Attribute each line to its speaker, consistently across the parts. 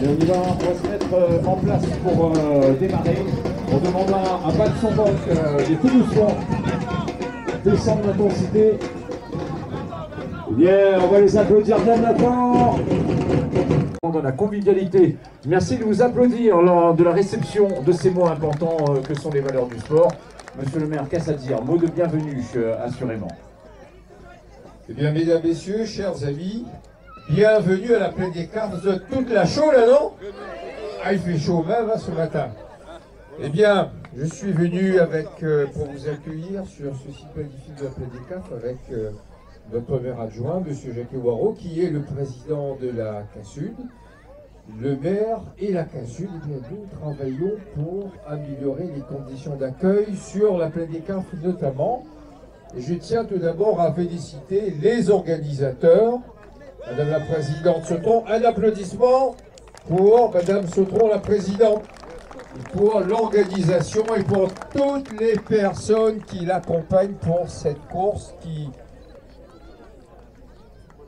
Speaker 1: Allez, on y va, on va se mettre en place pour démarrer. On demandera à Bad Son Bank de tout doucement descendre l'intensité. Bien, on va les applaudir bien maintenant. Dans la convivialité. Merci de vous applaudir lors de la réception de ces mots importants que sont les valeurs du sport. Monsieur le maire, qu'est-ce à dire? Mot de bienvenue, assurément.
Speaker 2: Eh bien, mesdames, messieurs, chers amis, bienvenue à la Plaine des Cartes. Vous êtes toute la chaude là, non? Ah, il fait chaud même hein, ce matin. Eh bien, je suis venu pour vous accueillir sur ce site magnifique de la Plaine des Cartes avec notre maire adjoint, M. Jacques Waro, qui est le président de la CASUD. Le maire et la CASUD, eh bien, nous travaillons pour améliorer les conditions d'accueil sur la Plaine des Cartes notamment. Et je tiens tout d'abord à féliciter les organisateurs. Madame la Présidente Sautron, un applaudissement pour Madame Sautron, la Présidente, pour l'organisation et pour toutes les personnes qui l'accompagnent pour cette course qui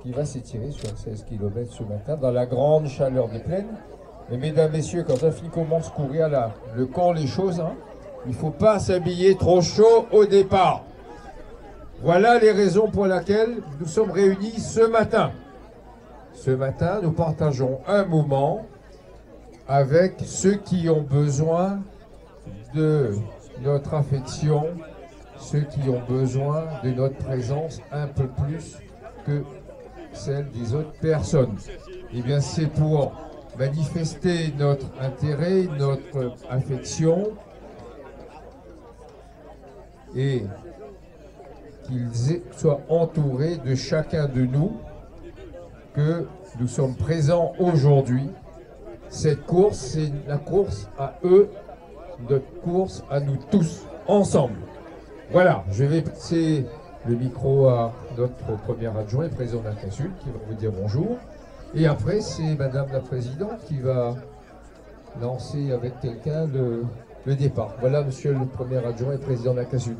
Speaker 2: va s'étirer sur 16 km ce matin dans la grande chaleur des plaines. Et mesdames, messieurs, quand un fille commence à courir là, le corps, les choses, hein, il ne faut pas s'habiller trop chaud au départ. Voilà les raisons pour lesquelles nous sommes réunis ce matin. Ce matin, nous partageons un moment avec ceux qui ont besoin de notre affection, ceux qui ont besoin de notre présence un peu plus que celle des autres personnes. Eh bien, c'est pour manifester notre intérêt, notre affection et qu'ils soient entourés de chacun de nous que nous sommes présents aujourd'hui. Cette course, c'est la course à eux, notre course à nous tous, ensemble. Voilà, je vais passer le micro à notre premier adjoint, président de la CASUD, qui va vous dire bonjour. Et après, c'est Madame la Présidente qui va lancer avec quelqu'un le départ. Voilà, Monsieur le premier adjoint et président de la CASUD.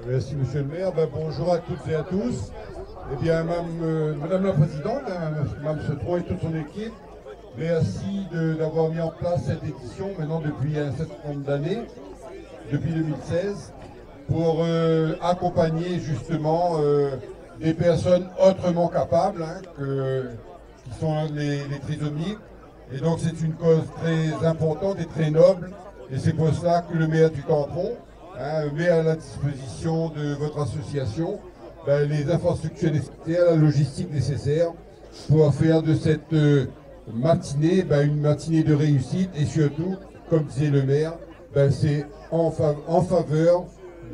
Speaker 3: Merci, Monsieur le maire. Bonjour à toutes et à tous. Eh bien, Madame la Présidente, Mme Sautron et toute son équipe, merci d'avoir mis en place cette édition maintenant depuis un certain nombre d'années, depuis 2016. Pour accompagner justement des personnes autrement capables, hein, qui sont les trisomiques. Et donc c'est une cause très importante et très noble. Et c'est pour cela que le maire du canton met à la disposition de votre association les infrastructures nécessaires, la logistique nécessaire pour faire de cette matinée une matinée de réussite. Et surtout, comme disait le maire, c'est en faveur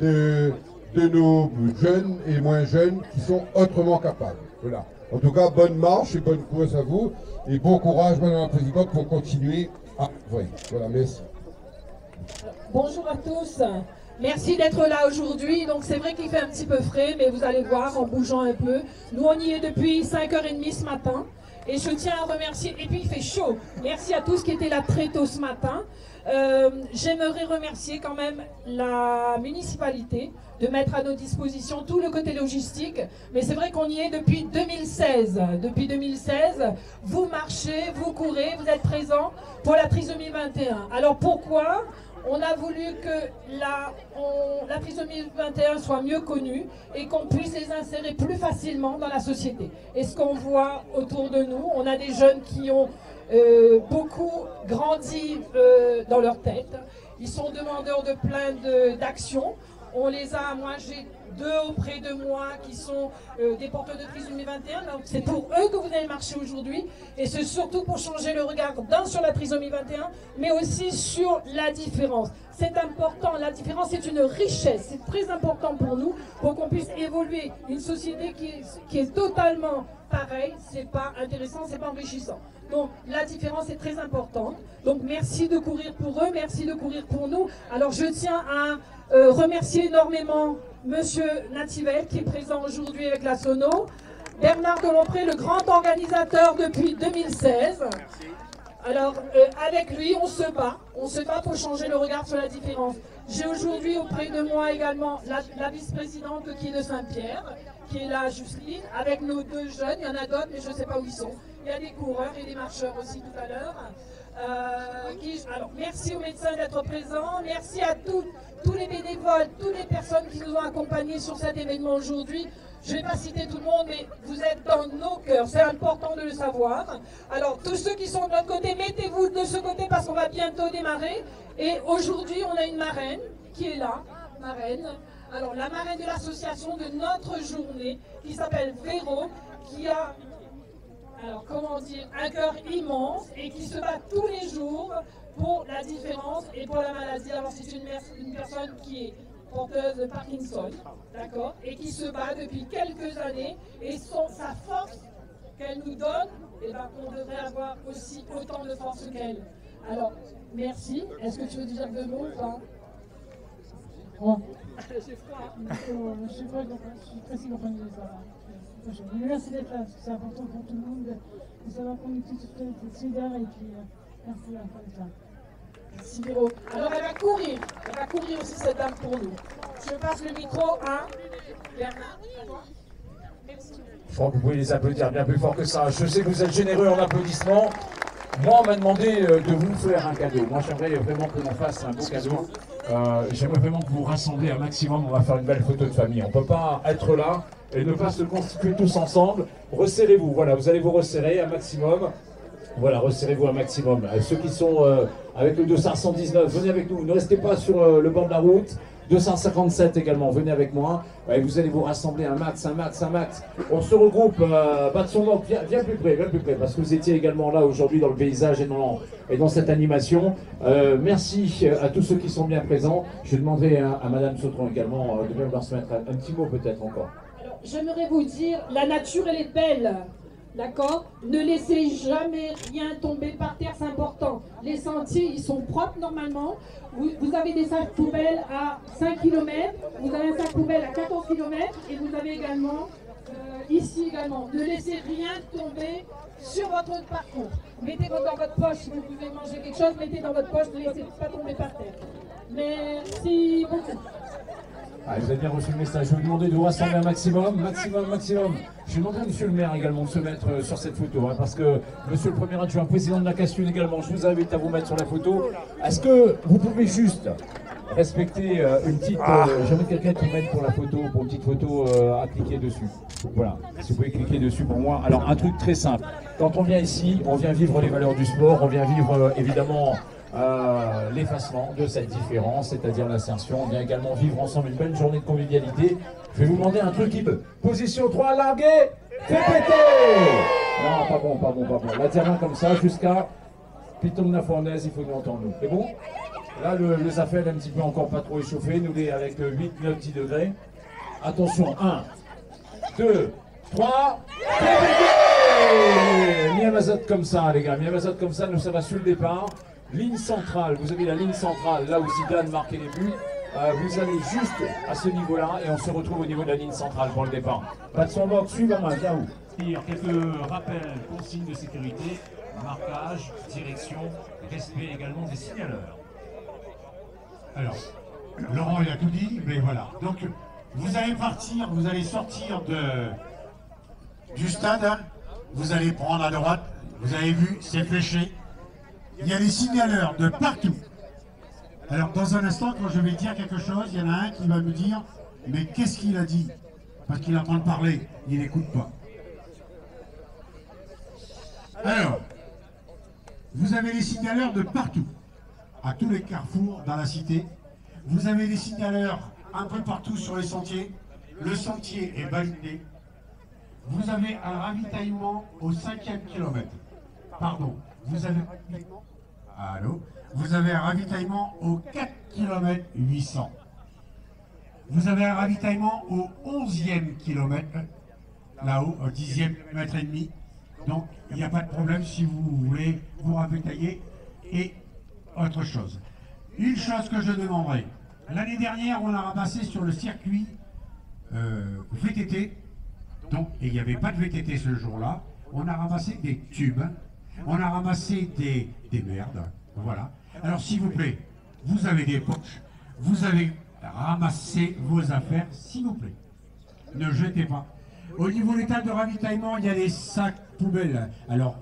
Speaker 3: de nos jeunes et moins jeunes qui sont autrement capables. Voilà. En tout cas, bonne marche et bonne course à vous. Et bon courage, Madame la Présidente, pour continuer à... Oui, voilà, merci.
Speaker 4: Bonjour à tous. Merci d'être là aujourd'hui. Donc c'est vrai qu'il fait un petit peu frais, mais vous allez voir en bougeant un peu. Nous, on y est depuis 5h30 ce matin. Et je tiens à remercier, et puis il fait chaud. Merci à tous qui étaient là très tôt ce matin. J'aimerais remercier quand même la municipalité de mettre à nos dispositions tout le côté logistique, mais c'est vrai qu'on y est depuis 2016. Depuis 2016, vous marchez, vous courez, vous êtes présents pour la trisomie 21. Alors pourquoi on a voulu que la trisomie 21 soit mieux connue et qu'on puisse les insérer plus facilement dans la société. Et ce qu'on voit autour de nous, on a des jeunes qui ont beaucoup grandi dans leur tête. Ils sont demandeurs de plein d'actions. On les a, moi j'ai 2 auprès de moi qui sont des porteurs de trisomie 21. Donc c'est pour eux que vous allez marcher aujourd'hui. Et c'est surtout pour changer le regard sur la trisomie 21, mais aussi sur la différence. C'est important, la différence est une richesse. C'est très important pour nous, pour qu'on puisse évoluer. Une société qui est totalement pareille, c'est pas intéressant, c'est pas enrichissant. Donc la différence est très importante. Donc merci de courir pour eux, merci de courir pour nous. Alors je tiens à remercier énormément Monsieur Nativel qui est présent aujourd'hui avec la Sono, Bernard Delompré, le grand organisateur depuis 2016. Alors avec lui on se bat pour changer le regard sur la différence. J'ai aujourd'hui auprès de moi également la vice-présidente qui est de Saint-Pierre, qui est là, Jocelyne, avec nos 2 jeunes. Il y en a d'autres, mais je ne sais pas où ils sont. Il y a des coureurs et des marcheurs aussi tout à l'heure. Alors, merci aux médecins d'être présents. Merci à tous les bénévoles, toutes les personnes qui nous ont accompagnés sur cet événement aujourd'hui. Je ne vais pas citer tout le monde, mais vous êtes dans nos cœurs. C'est important de le savoir. Alors, tous ceux qui sont de notre côté, mettez-vous de ce côté parce qu'on va bientôt démarrer. Et aujourd'hui, on a une marraine qui est là. Marraine. Alors, la marraine de l'association de notre journée, qui s'appelle Véro, qui a, alors comment dire, un cœur immense et qui se bat tous les jours pour la différence et pour la maladie. Alors, c'est une personne qui est porteuse de Parkinson, d'accord, et qui se bat depuis quelques années, et sa force qu'elle nous donne, eh ben, on devrait avoir aussi autant de force qu'elle. Alors, merci. Est-ce que tu veux dire 2 mots ou pas? J'ai froid.
Speaker 5: Je sais pas, donc, je suis très synchronisée, ça va. Merci d'être là, parce que c'est important pour tout le monde de savoir qu'on est tous solidaires, et puis merci encore d'être là.
Speaker 4: Merci Véro. Alors elle va courir aussi cette dame pour nous. Je passe le micro à Bernard. Merci.
Speaker 1: Je crois que vous pouvez les applaudir bien plus fort que ça. Je sais que vous êtes généreux en applaudissements. Moi, on m'a demandé de vous faire un cadeau. Moi, j'aimerais vraiment que l'on fasse un beau cadeau. J'aimerais vraiment que vous rassemblez un maximum. On va faire une belle photo de famille. On ne peut pas être là et ne pas se constituer tous ensemble. Resserrez-vous. Voilà, vous allez vous resserrer un maximum. Voilà, resserrez-vous un maximum. Ceux qui sont avec le 219, venez avec nous. Ne restez pas sur le bord de la route. 257 également, venez avec moi. Et vous allez vous rassembler un max. On se regroupe, bas de son ventre, bien plus près, parce que vous étiez également là aujourd'hui dans le paysage et dans cette animation. Merci à tous ceux qui sont bien présents. Je demanderai à Madame Sautron également de bien vouloir se mettre un petit mot peut-être encore.
Speaker 4: Alors, j'aimerais vous dire, la nature elle est belle. D'accord? Ne laissez jamais rien tomber par terre, c'est important. Les sentiers, ils sont propres normalement. Vous avez des sacs poubelles à 5 km, vous avez un sac poubelle à 14 km et vous avez également, ici également, ne laissez rien tomber sur votre parcours. Mettez dans votre poche, si vous pouvez manger quelque chose, mettez dans votre poche, ne laissez pas tomber par terre. Merci beaucoup.
Speaker 1: Ah, vous avez bien reçu le message. Je vais vous demander de vous rassembler un maximum. Je vais demander à Monsieur le maire également de se mettre sur cette photo, hein, parce que Monsieur le premier adjoint, président de la Cassune également, je vous invite à vous mettre sur la photo. Est-ce que vous pouvez juste respecter une petite... j'aimerais quelqu'un qui m'aide pour la photo, pour une petite photo à cliquer dessus. Voilà, si vous pouvez cliquer dessus pour moi. Alors, un truc très simple. Quand on vient ici, on vient vivre les valeurs du sport, on vient vivre évidemment... l'effacement de cette différence, c'est-à-dire l'ascension. On vient également vivre ensemble une belle journée de convivialité. Je vais vous demander un truc qui peut. Position 3, larguer, fait péter. Non, pas bon. La terrain comme ça jusqu'à Piton de la Fournaise, il faut nous entendre nous. C'est bon? Là, le Zafel est un petit peu encore pas trop échauffé. Nous l'est avec 8, 9, 10 degrés. Attention, 1, 2, 3, fait péter. Mis à mazote comme ça, les gars. Mis à mazote comme ça, nous ça va sur le départ. Ligne centrale, vous avez la ligne centrale, là où Zidane marquait les buts. Vous allez juste à ce niveau-là et on se retrouve au niveau de la ligne centrale pour le départ. Pas de son box, suivez main, viens où? Quelques rappels, consignes de sécurité, marquage, direction, respect également des signaleurs.
Speaker 6: Alors, Laurent il a tout dit, mais voilà. Donc, vous allez partir, vous allez sortir du stade, hein. Vous allez prendre à droite, vous avez vu, c'est fléché. Il y a des signaleurs de partout. Alors, dans un instant, quand je vais dire quelque chose, il y en a un qui va me dire « Mais qu'est-ce qu'il a dit ?» Parce qu'il est en train de parler, il n'écoute pas. Alors, vous avez les signaleurs de partout, à tous les carrefours dans la cité. Vous avez les signaleurs un peu partout sur les sentiers. Le sentier est validé. Vous avez un ravitaillement au 5e kilomètre. Pardon, vous avez... Allô? Vous avez un ravitaillement au 4 km 800. Vous avez un ravitaillement au 11e kilomètre, là-haut, au 10e mètre et demi. Donc, il n'y a pas de problème si vous voulez vous ravitailler. Et autre chose. Une chose que je demanderai. L'année dernière, on a ramassé sur le circuit VTT. Donc, et il n'y avait pas de VTT ce jour-là. On a ramassé des tubes. On a ramassé des merdes. Voilà. Alors, s'il vous plaît, vous avez des poches. Vous avez ramassé vos affaires, s'il vous plaît. Ne jetez pas. Au niveau des tables de ravitaillement, il y a les sacs poubelles. Alors,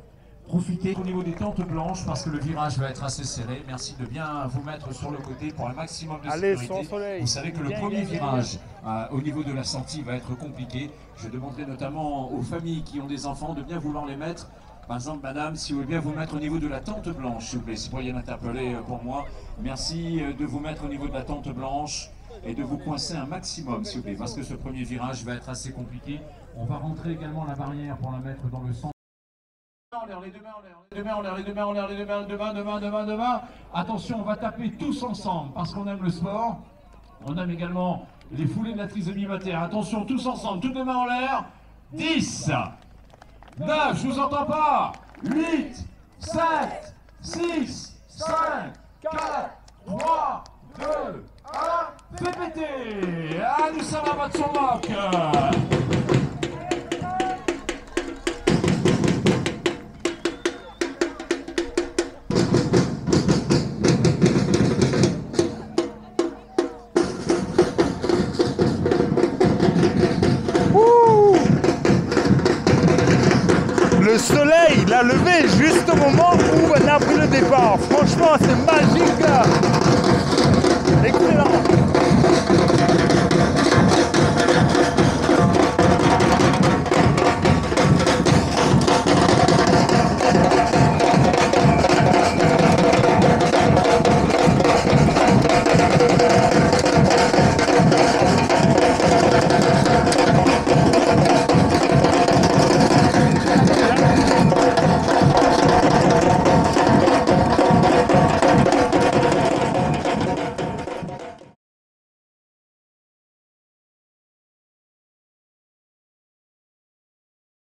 Speaker 6: profitez.
Speaker 1: Au niveau des tentes blanches, parce que le virage va être assez serré, merci de bien vous mettre sur le côté pour un maximum de sécurité. Vous savez que le premier virage au niveau de la sortie va être compliqué. Je demanderai notamment aux familles qui ont des enfants de bien vouloir les mettre. Par exemple, madame, si vous voulez bien vous mettre au niveau de la tente blanche, s'il vous plaît, si vous pourriez m'interpeller pour moi. Merci de vous mettre au niveau de la tente blanche et de vous coincer un maximum, s'il vous plaît, parce que ce premier virage va être assez compliqué. On va rentrer également la barrière pour la mettre dans le centre. Les deux mains en l'air, les deux mains en l'air, les deux mains en l'air, les deux mains, devant. Attention, on va taper tous ensemble parce qu'on aime le sport. On aime également les foulées de la trisomie 21. Attention, tous ensemble, toutes les mains en l'air. 10, 9, je vous entends pas. 8, 7, 6, 5, 4, 3, 2, 1. Fais péter. Ah, nous sommes à votre son moque.
Speaker 7: Le soleil l'a levé juste au moment où on a pris le départ. Franchement, c'est magique là. Excellent.